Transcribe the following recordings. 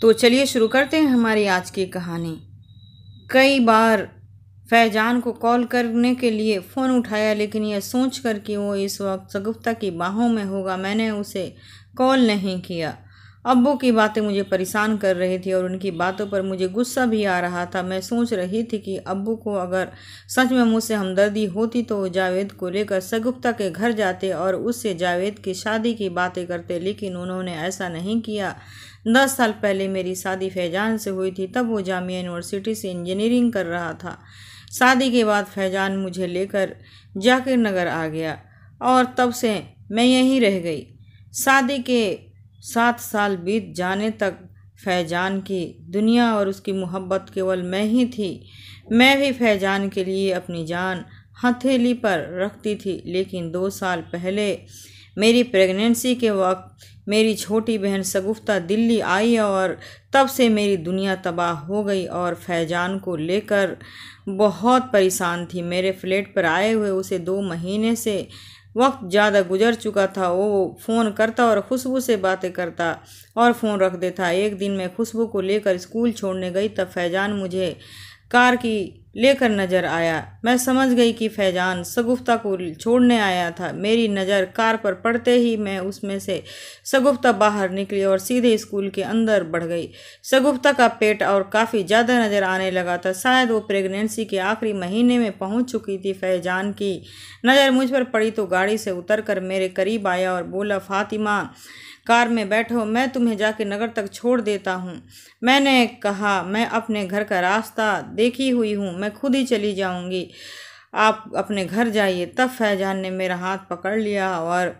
तो चलिए शुरू करते हैं हमारी आज की कहानी। कई बार फैजान को कॉल करने के लिए फ़ोन उठाया, लेकिन यह सोचकर कि वो इस वक्त शगुफ्ता की बाहों में होगा, मैंने उसे कॉल नहीं किया। अब्बू की बातें मुझे परेशान कर रही थी और उनकी बातों पर मुझे गुस्सा भी आ रहा था। मैं सोच रही थी कि अब्बू को अगर सच में मुझसे हमदर्दी होती तो वो जावेद को लेकर शगुफ्ता के घर जाते और उससे जावेद की शादी की बातें करते, लेकिन उन्होंने ऐसा नहीं किया। 10 साल पहले मेरी शादी फैजान से हुई थी, तब वो जामिया यूनिवर्सिटी से इंजीनियरिंग कर रहा था। शादी के बाद फैजान मुझे लेकर जाकिर नगर आ गया और तब से मैं यहीं रह गई। शादी के 7 साल बीत जाने तक फैजान की दुनिया और उसकी मोहब्बत केवल मैं ही थी। मैं भी फैजान के लिए अपनी जान हथेली पर रखती थी, लेकिन 2 साल पहले मेरी प्रेगनेंसी के वक्त मेरी छोटी बहन शगुफ्ता दिल्ली आई और तब से मेरी दुनिया तबाह हो गई और फैजान को लेकर बहुत परेशान थी। मेरे फ्लैट पर आए हुए उसे 2 महीने से वक्त ज़्यादा गुजर चुका था। वो फ़ोन करता और खुशबू से बातें करता और फ़ोन रख देता। एक दिन मैं खुशबू को लेकर स्कूल छोड़ने गई, तब फैजान मुझे कार की लेकर नज़र आया। मैं समझ गई कि फैजान शगुफ्ता को छोड़ने आया था। मेरी नज़र कार पर पड़ते ही मैं उसमें से शगुफ्ता बाहर निकली और सीधे स्कूल के अंदर बढ़ गई। शगुफ्ता का पेट और काफ़ी ज़्यादा नज़र आने लगा था। शायद वो प्रेगनेंसी के आखिरी महीने में पहुंच चुकी थी। फैजान की नज़र मुझ पर पड़ी तो गाड़ी से उतरकर मेरे करीब आया और बोला, फातिमा कार में बैठो, मैं तुम्हें जाके नगर तक छोड़ देता हूँ। मैंने कहा, मैं अपने घर का रास्ता देखी हुई हूँ, मैं खुद ही चली जाऊँगी, आप अपने घर जाइए। तब फैजान ने मेरा हाथ पकड़ लिया और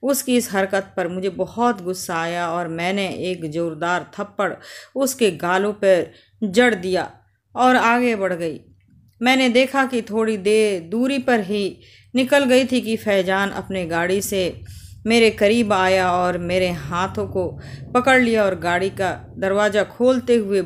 उसकी इस हरकत पर मुझे बहुत गुस्सा आया और मैंने एक ज़ोरदार थप्पड़ उसके गालों पर जड़ दिया और आगे बढ़ गई। मैंने देखा कि थोड़ी देर दूरी पर ही निकल गई थी कि फैजान अपने गाड़ी से मेरे करीब आया और मेरे हाथों को पकड़ लिया और गाड़ी का दरवाज़ा खोलते हुए